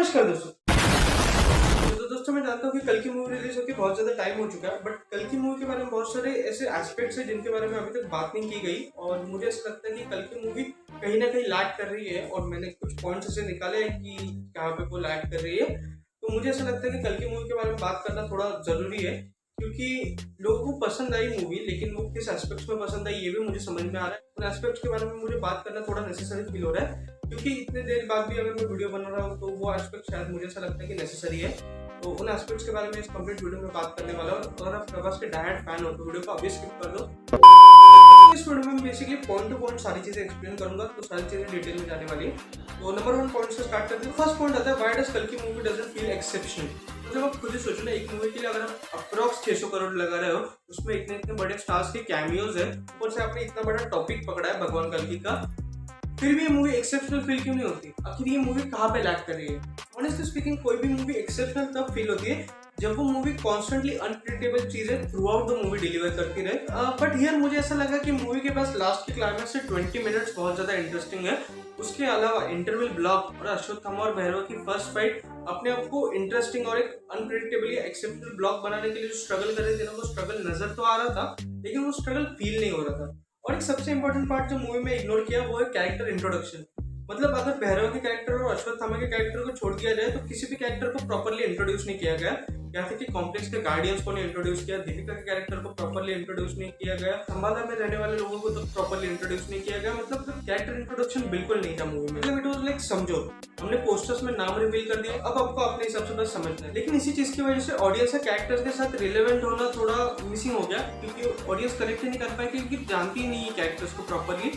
नमस्कार दोस्तों। तो दोस्तों मैं जानता हूँ कि कल की मूवी रिलीज होकर बहुत ज़्यादा टाइम हो चुका है, बट कल की मूवी के बारे में बहुत सारे ऐसे एस्पेक्ट्स हैं जिनके बारे में अभी तक बात नहीं की गई और मुझे ऐसा लगता है कि कल की मूवी कहीं ना कहीं लैग कर रही है और मैंने कुछ पॉइंट्स ऐसे निकाले हैं कि कहाँ पे वो लैग कर रही है। तो मुझे ऐसा लगता है कि कल की मूवी के बारे में बात करना थोड़ा ज़रूरी है क्योंकि लोगों को पसंद आई मूवी, लेकिन वो किस एस्पेक्ट्स में पसंद आई ये भी मुझे समझ में आ रहा है। उन एस्पेक्ट्स के बारे में मुझे बात करना थोड़ा नेसेसरी फील हो रहा है क्योंकि इतने देर बाद भी अगर मैं वीडियो बना रहा हूँ तो वो एस्पेक्ट शायद मुझे ऐसा लगता है कि नेसेसरी है। तो उन एस्पेक्ट्स के बारे में इस कंप्लीट वीडियो में बात करने वाला हूँ। अगर आप प्रभास के डायरेक्ट फैन हो तो वीडियो को अभी स्किप कर दो। इस वीडियो में बेसिकली पॉइंट टू पॉइंट सारी चीजें एक्सप्लेन करूंगा, तो सारी चीजें डिटेल में जाने वाली है। तो नंबर 1 पॉइंट से स्टार्ट करते हैं। फर्स्ट पॉइंट आता है व्हाई डज कल की मूवी डजंट फील एक्सेप्शनल। मतलब आप खुद ही सोचो ना, एक मूवी के लिए अगर आप अप्रॉक्स 600 करोड़ लगा रहे हो, उसमें इतने इतने बड़े स्टार्स के कैमियोज है, ऊपर से आपने इतना बड़ा टॉपिक पकड़ा है भगवान कल्कि का, फिर भी ये मूवी एक्सेप्शनल फील क्यों नहीं होती? आखिर ये मूवी कहाँ पे लैग कर रही है? ऑनेस्टली स्पीकिंग कोई भी मूवी एक्सेप्शनल तब फील होती है जब वो मूवी कॉन्स्टेंटली अनप्रिडिक्टेबल चीजें through out the movie deliver करती रहे। बट हियर मुझे ऐसा लगा कि मूवी के पास लास्ट की क्लाइमैक्स से 20 मिनट्स बहुत ज्यादा इंटरेस्टिंग है। उसके अलावा इंटरवल ब्लॉक और अश्वत्थामा और भैरव की फर्स्ट फाइट अपने आप को इंटरेस्टिंग और एक अनप्रिडिक्टेबली एक्सेप्शनल ब्लॉक बनाने के लिए जो स्ट्रगल कर रहे थे ना, वो स्ट्रगल नजर तो आ रहा था लेकिन वो स्ट्रगल फील नहीं हो रहा था। और एक सबसे इंपॉर्टेंट पार्ट जो मूवी में इग्नोर किया वो है कैरेक्टर इंट्रोडक्शन। मतलब अगर भैरव के कैरेक्टर और अश्वत्थामा के कैरेक्टर को छोड़ दिया जाए तो किसी भी कैरेक्टर को प्रॉपर्ली इंट्रोड्यूस नहीं किया गया। या फिर कि कॉम्प्लेक्स के गार्डियंस को नहीं इंट्रोड्यूस किया, दीपिका के कैरेक्टर को प्रॉपर्ली इंट्रोड्यूस नहीं किया गया, अंबाला में रहने वाले लोगों को तो प्रॉपर्ली इंट्रोड्यूस नहीं किया गया। मतलब कैरेक्टर इंट्रोडक्शन बिल्कुल नहीं था मूवी में। मतलब इट वाज लाइक समझो हमने पोस्टर्स में नाम रिवील कर दिया, अब आपको अपने हिसाब से बस समझना है। लेकिन इसी चीज की वजह से ऑडियंस के कैरेक्टर्स के साथ रिलेवेंट होना थोड़ा मिसिंग हो गया क्योंकि ऑडियंस कनेक्ट ही नहीं कर पाए क्योंकि जानती ही नहीं है कैरेक्टर्स को प्रॉपर्ली,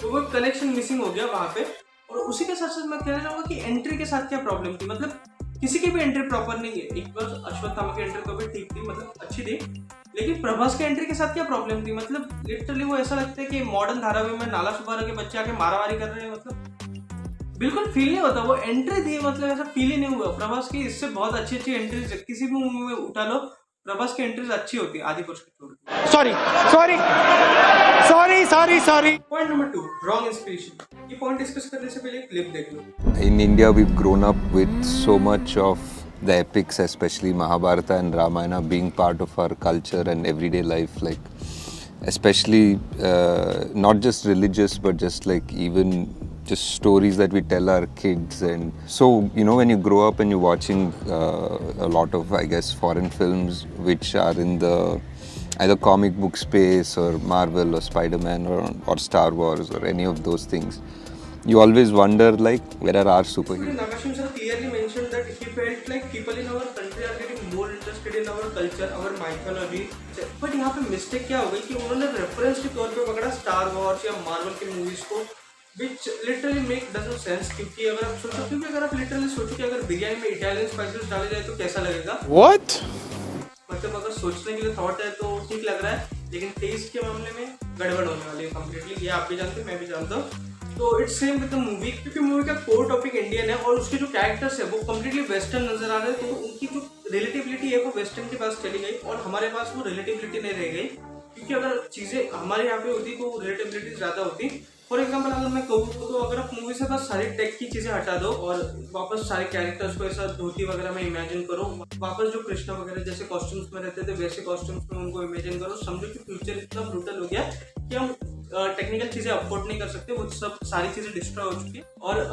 तो वो कनेक्शन मिसिंग हो गया वहां पे। और उसी के साथ साथ मैं कहना चाहूंगा कि एंट्री के साथ क्या प्रॉब्लम थी। मतलब किसी की भी एंट्री प्रॉपर नहीं है। एक बार अश्वत्थामा की एंट्री तो भी ठीक थी, मतलब अच्छी थी, लेकिन प्रभास की एंट्री के साथ क्या प्रॉब्लम थी? मतलब लिटरली वो ऐसा लगता है कि मॉडर्न धारावाहिक में नाला सुबारा के बच्चे आके मारामारी कर रहे हैं। मतलब बिल्कुल फील नहीं होता। वो एंट्री थी, मतलब ऐसा फील ही नहीं हुआ। प्रभास की इससे बहुत अच्छी अच्छी एंट्रीज किसी भी मूवी में उठा लो, प्रभास की एंट्रीज अच्छी होती है आदि पुरुष के छोड़ के। Sorry sorry sorry sorry sorry. Point number 2 wrong inspiration. ये पॉइंट डिस्कस करने से पहले क्लिप देख लो। In India, we've grown up with so much of the epics, especially Mahabharata and Ramayana, being part of our culture and everyday life. Like, especially not just religious, but just like even just stories that we tell our kids. And so, you know, when you grow up and you're watching a lot of, I guess, foreign films which are in the either comic book space or Marvel or Spider-Man or Star Wars or any of those things, you always wonder like where are our superheroes. Nagashim sir clearly mentioned that he felt like people in our country are getting more interested in our culture, our mythology. But यहाँ पे mistake क्या हो गई कि उन्होंने reference के तौर पे पकड़ा स्टार वॉर्स या मार्वल की मूवीज को, which literally make doesn't sense। क्योंकि अगर आप लिटरली सोचो कि अगर बिरयानी में इटालियन स्पाइसेस डाले जाए तो कैसा लगेगा? What? मतलब अगर सोचने के लिए थॉट है तो ठीक लग रहा है, लेकिन टेस्ट के मामले में गड़बड़ होने वाली है कंप्लीटली। ये आप भी जानते हो, मैं भी जानता हूँ। तो it's same with the movie, क्योंकि मूवी का कोर टॉपिक इंडियन है और उसके जो कैरेक्टर्स है वो कम्प्लीटली वेस्टर्न नजर आ रहे हैं, तो उनकी जो रिलेटिविटी है वो वेस्टर्न के पास चली गई और हमारे पास वो रिलेटिविटी नहीं रह गई। क्योंकि अगर चीजें हमारे यहाँ पे होती तो रिलेटिविटी ज्यादा होती। फॉर एग्जाम्पल अगर मैं कहूँ तो अगर आप मूवी से बस सारी टेक की चीजें हटा दो और वापस सारे कैरेक्टर्स को ऐसा धोती वगैरह में इमेजिन करो, वापस जो कृष्णा वगैरह जैसे कॉस्ट्यूम्स में रहते थे वैसे कॉस्ट्यूम्स में उनको इमेजिन करो, समझो कि फ्यूचर इतना ब्रूटल हो गया कि हम टेक्निकल चीजें अफोर्ड नहीं कर सकते, वो सब सारी चीजें डिस्ट्रॉय हो चुकी है। और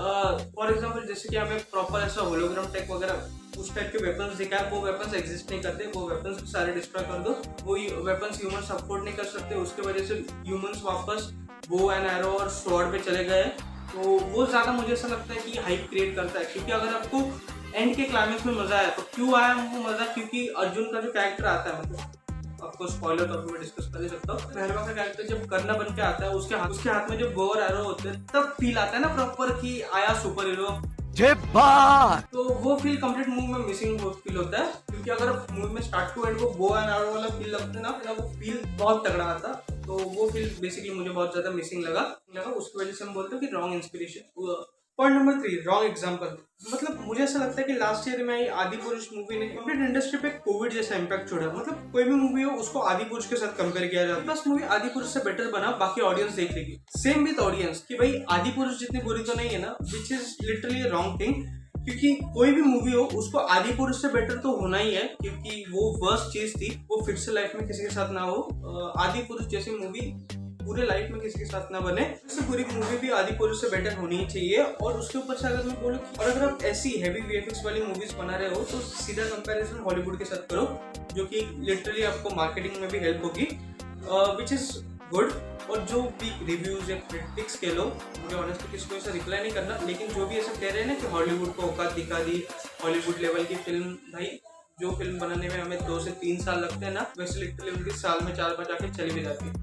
फॉर एग्जाम्पल जैसे कि हमें प्रॉपर ऐसा होलोग्राम टेक वगैरह उस टाइप के वेपन्स दिखाए, वो वेपन्स एग्जिस्ट नहीं करते, वो वेपन्स सारे डिस्ट्रॉय कर दो। वो वेपन्स ह्यूमंस अफोर्ड नहीं कर सकते, उसके वजह से ह्यूमंस वापस बो एंड एरो और स्वॉर्ड पे चले गए। तो वो ज्यादा मुझे ऐसा लगता है कि हाइप क्रिएट करता है। क्योंकि अगर आपको एंड के क्लाइमेक्स में मजा आया तो क्यों आया वो मजा? क्योंकि अर्जुन का जो कैरेक्टर आता है, मतलब आपको स्पॉइलर तो मैं डिस्कस कर ही सकता हूँ, भैरवा का कैरेक्टर जब कर्ण बन के आता है उसके हाथ में जब बो और एरो होते हैं तब फील आता है ना प्रॉपर कि आया सुपर हीरो। तो वो फील कंप्लीट मूवी में मिसिंग फील होता है। क्योंकि अगर मूवी में स्टार्ट टू एंड वो बो एंड एरो वाला फील लगता है ना, वो फील बहुत तगड़ा आता, तो वो फील बेसिकली मुझे बहुत ज्यादा मिसिंग लगा। उसकी वजह से हम बोलते हैं कि wrong inspiration. Point number 3 wrong example. मतलब मुझे ऐसा लगता है कि लास्ट ईयर में आई आदि पुरुष मूवी ने कंप्लीट इंडस्ट्री पे कोविड जैसा इम्पैक्ट छोड़ा। मतलब कोई भी मूवी हो उसको आदि पुरुष के साथ कंपेयर किया जाता है, बस मूवी आदि पुरुष से बेटर बना, बाकी ऑडियंस देख लेगी। सेम विद ऑडियंस कि भाई आदि पुरुष जितनी बुरी तो नहीं है ना, which is literally wrong thing. क्योंकि कोई भी मूवी हो उसको आदि पुरुष से बेटर तो होना ही है, क्योंकि वो वर्स्ट चीज थी, वो फिर से लाइफ में किसी के साथ ना हो। आदि पुरुष जैसी मूवी पूरे लाइफ में किसी के साथ ना बने, इससे पूरी मूवी भी आदि पुरुष से बेटर होनी ही चाहिए। और उसके ऊपर से अगर मैं बोलूँ, और अगर आप ऐसी हैवी वीएफएक्स वाली मूवीज बना रहे हो तो सीधा कंपैरिजन हॉलीवुड के साथ करो, जो कि लिटरली आपको मार्केटिंग में भी हेल्प होगी, विच इज गुड। और जो भी रिव्यूज या क्रिटिक्स के लो, मुझे ऑनेस्टली किसी को ऐसा रिप्लाई नहीं करना, लेकिन जो भी ऐसा कह रहे हैं ना कि हॉलीवुड को औकात दिखा दी, हॉलीवुड लेवल की फिल्म, भाई जो फिल्म बनाने में हमें 2 से 3 साल लगते हैं ना, वैसे लिटरली उनकी साल में 4 बार जाके चली भी जाती है।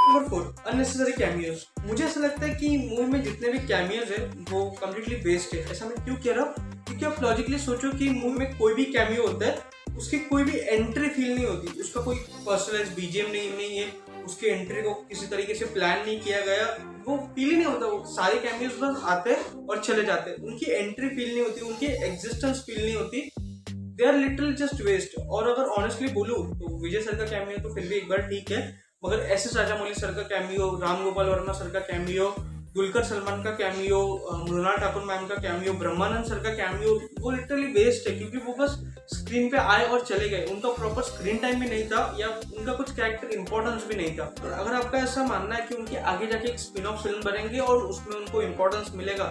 Number 4, unnecessary cameos. मुझे ऐसा लगता है कि मूवी में जितने भी कैमियोज है वो कम्प्लीटली वेस्ट है। ऐसा मैं क्यों कह रहा हूँ, क्योंकि आप लॉजिकली सोचो कि मूवी में कोई भी कैमियो होता है, उसकी कोई भी एंट्री फील नहीं होती, उसका कोई पर्सनलाइज बीजीएम नहीं है, उसके एंट्री को किसी तरीके से प्लान नहीं किया गया, वो फील ही नहीं होता। वो सारे कैमियोज बस आते हैं और चले जाते हैं, उनकी एंट्री फील नहीं होती, उनकी एग्जिस्टेंस फील नहीं होती, they are literally just waste. और अगर ऑनेस्टली बोलूँ तो विजय सर का कैमियो तो फिर भी एक बार ठीक है, मगर एस राजामौली सर का कैमियो, राम गोपाल वर्मा सर का कैमियो, दुलकर सलमान का कैमियो, मृणाल ठाकुर मैम का कैमियो, ब्रह्मानंद सर का कैमियो, वो लिटरली वेस्ट है, क्योंकि वो बस स्क्रीन पे आए और चले गए, उनका प्रॉपर स्क्रीन टाइम भी नहीं था या उनका कुछ कैरेक्टर इंपॉर्टेंस भी नहीं था। और अगर आपका ऐसा मानना है कि उनकी आगे जाके एक स्पिन ऑफ फिल्म बनेंगे और उसमें उनको इंपॉर्टेंस मिलेगा,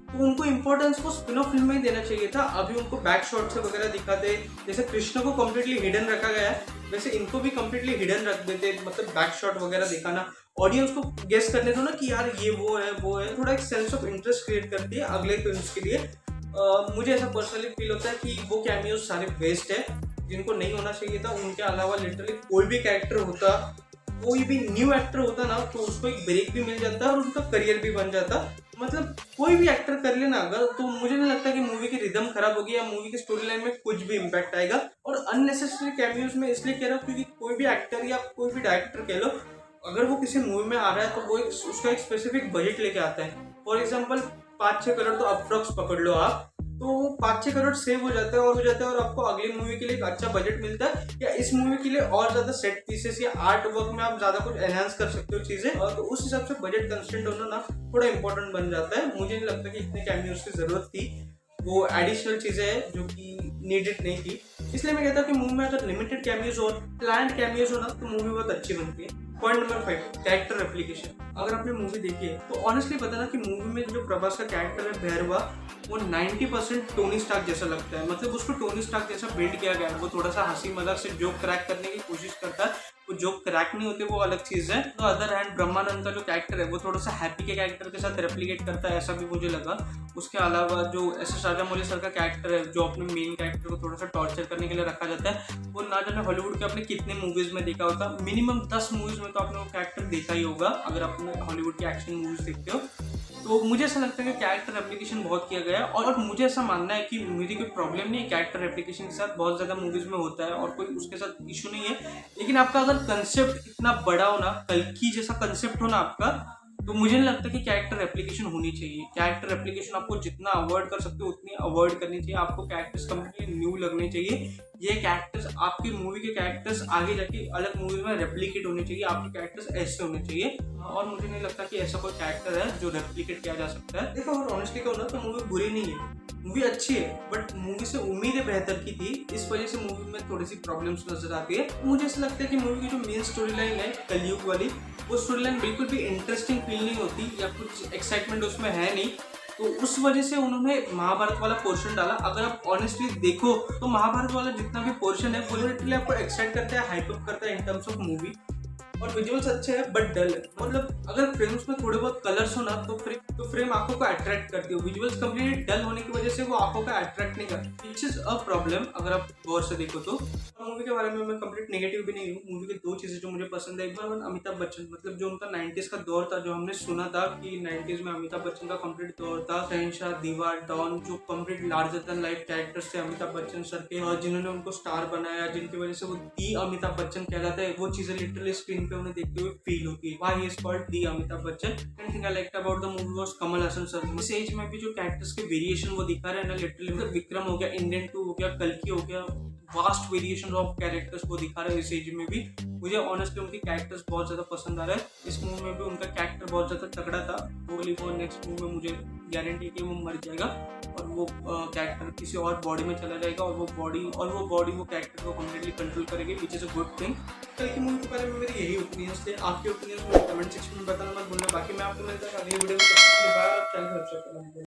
तो उनको इंपॉर्टेंस को स्पिन ऑफ फिल्म में ही देना चाहिए था। अभी उनको बैक शॉट से वगैरह दिखाते, जैसे कृष्ण को कम्प्लीटली हिडन रखा गया है, वैसे इनको भी कम्प्लीटली हिडन रख देते, मतलब बैक शॉट वगैरह दिखाना, ऑडियंस को गेस करने दो ना कि यार ये वो है, थोड़ा एक सेंस ऑफ इंटरेस्ट क्रिएट करती है अगले फिल्म्स के लिए। मुझे ऐसा पर्सनली फील होता है कि वो कैमियोज सारे वेस्ट है, जिनको नहीं होना चाहिए था। उनके अलावा लिटरली कोई भी कैरेक्टर होता, कोई भी न्यू एक्टर होता ना, तो उसको एक ब्रेक भी मिल जाता और उनका करियर भी बन जाता। मतलब कोई भी एक्टर कर लेना अगर, तो मुझे नहीं लगता कि मूवी की रिदम खराब होगी या मूवी की स्टोरी लाइन में कुछ भी इम्पैक्ट आएगा। और अननेसेसरी कैमियोज में इसलिए कह रहा हूँ क्योंकि कोई भी एक्टर या कोई भी डायरेक्टर कह लो, अगर वो किसी मूवी में आ रहा है तो वो उसका एक स्पेसिफिक बजट लेके आता है। फॉर एग्जाम्पल 5-6 करोड़ तो अप्रॉक्स पकड़ लो आप, तो 5-6 करोड़ सेव हो जाता है और आपको अगली मूवी के लिए एक अच्छा बजट मिलता है, या इस मूवी के लिए और ज्यादा सेट पीसेस या आर्ट वर्क में आप ज्यादा कुछ एनहांस कर सकते हो चीजें, तो उस हिसाब से बजट कंस्टेंट होना ना थोड़ा इंपॉर्टेंट बन जाता है। मुझे नहीं लगता कि इतने कैमियोज की जरूरत थी, वो एडिशनल चीजें हैं जो कि नीडेड नहीं थी। इसलिए मैं कहता हूँ कि मूवी में अगर लिमिटेड कैमियोज और प्लान्ड कैमियोज हो ना तो मूवी बहुत अच्छी बनती है। Point number 5, character application. अगर आपने मूवी देखी है तो ऑनेस्टली बताना कि मूवी में जो प्रभास का कैरेक्टर है भैरवा, वो 90% टोनी स्टार्क जैसा लगता है। मतलब उसको टोनी स्टार्क जैसा बिल्ड किया गया है। वो थोड़ा सा हंसी मजाक से जोक क्रैक करने की कोशिश करता है, वो जोक क्रैक नहीं होते, वो अलग चीज है। तो अदर हैंड ब्रह्मानंद का जो कैरेक्टर है वो थोड़ा सा हैप्पी के कैरेक्टर के साथ रेप्लिकेट करता है, ऐसा भी मुझे लगा। उसके अलावा जो एस राजामौली सर का कैरेक्टर है, जो अपने मेन कैरेक्टर को थोड़ा सा टॉर्चर करने के लिए रखा जाता है, वो ना जाने हॉलीवुड के आपने कितने मूवीज में देखा होता, मिनिमम 10 मूवीज में तो आपने वो कैरेक्टर देखा ही होगा अगर आपने हॉलीवुड की एक्शन मूवीज देखते हो। तो मुझे ऐसा लगता है कि कैरेक्टर एप्लीकेशन बहुत किया गया है, और मुझे ऐसा मानना है कि मेरी कोई प्रॉब्लम नहीं है कैरेक्टर एप्लीकेशन के साथ, बहुत ज़्यादा मूवीज में होता है और कोई उसके साथ इशू नहीं है। लेकिन आपका अगर कंसेप्ट इतना बड़ा हो ना, कल्कि जैसा कंसेप्ट हो ना आपका, तो मुझे नहीं लगता कि कैरेक्टर एप्लीकेशन होनी चाहिए। कैरेक्टर एप्लीकेशन आपको जितना अवॉइड कर सकते हो उतनी अवॉइड करनी चाहिए। आपको कैरेक्टर्स कम्प्लीटली न्यू लगने चाहिए। ये कैरेक्टर्स, आपकी मूवी के कैरेक्टर्स आगे जाके अलग मूवी में रेप्लिकेट होने चाहिए। आपके कैरेक्टर्स ऐसे होने चाहिए, और मुझे नहीं लगता कि ऐसा कोई कैरेक्टर है जो रेप्लिकेट किया जा सकता है। देखो, अगर ऑनेस्टली कहूँ ना तो मूवी बुरी नहीं है, मूवी अच्छी है, बट मूवी से उम्मीदें बेहतर की थी, इस वजह से मूवी में थोड़ी सी प्रॉब्लम्स नजर आती है। मुझे ऐसा लगता है कि मूवी की जो मेन स्टोरी लाइन है कलयुग वाली, वो स्टोरी लाइन बिल्कुल भी इंटरेस्टिंग फील नहीं होती या कुछ एक्साइटमेंट उसमें है नहीं, तो उस वजह से उन्होंने महाभारत वाला पोर्शन डाला। अगर आप ऑनेस्टली देखो तो महाभारत वाला जितना भी पोर्शन है वो लिटरली आपको एक्साइट करता है, हाइप अप करता है इन टर्म्स ऑफ मूवी, और विजुअल्स अच्छे हैं बट डल है। मतलब अगर फ्रेम्स में थोड़े बहुत कलर्स हो ना तो फ्रेम आंखों को अट्रैक्ट करती है। विजुअल्स कंप्लीटली डल होने की वजह से वो आंखों को अट्रैक्ट नहीं करती, विच इज अ प्रॉब्लम अगर आप गौर से देखो तो। मूवी के बारे में मैं कंप्लीट नेगेटिव भी नहीं हूँ। मूवी की 2 चीजें जो मुझे पसंद है, एक बार अमिताभ बच्चन, मतलब जो उनका 90s का दौर था, जो हमने सुना था कि 90s में अमिताभ बच्चन का कंप्लीट दौर था, शहंशाह, दीवार, डॉन, जो complete larger than life characters थे अमिताभ बच्चन सर के, और जिन्होंने उनको स्टार बनाया, जिनकी वजह से वो दी अमिताभ बच्चन कहलाते हैं, वो चीजें लिटरली स्क्रीन पे उन्हें देखते हुए फील होती है। Why he is called the Amitabh Bachchan. And thing I liked about the movie was Kamal Haasan sir. इस एज में भी जो कैरेक्टर्स के वेरिएशन वो दिखा रहे हैं ना, लिटरली मतलब विक्रम हो गया, इंडियन 2 हो गया, कल्कि हो गया, वास्ट वेरिएशन ऑफ कैरेक्टर्स वो दिखा रहे हैं इस एज में भी। मुझे ऑनेस्टली उनके कैरेक्टर्स बहुत ज्यादा पसंद आ रहे हैं। इस मूवी में भी उनका कैरेक्टर बहुत ज्यादा तगड़ा था, वो नेक्स्ट मूवी में मुझे गारंटी है कि वो मर जाएगा और वो कैरेक्टर किसी और बॉडी में चला जाएगा और वो बॉडी वो कैरेक्टर को कम्प्लीटली कंट्रोल करेगी, which is a good thing. कल की मूवी के बारे में मेरी यही ओपिनियंस थे। आपके ओपिनियंस मुझे कमेंट सेक्शन में बताना मत भूलना। बाकी मैं आपको मिलता है अगली वीडियो में। बाय, चैनल सब्सक्राइब करना।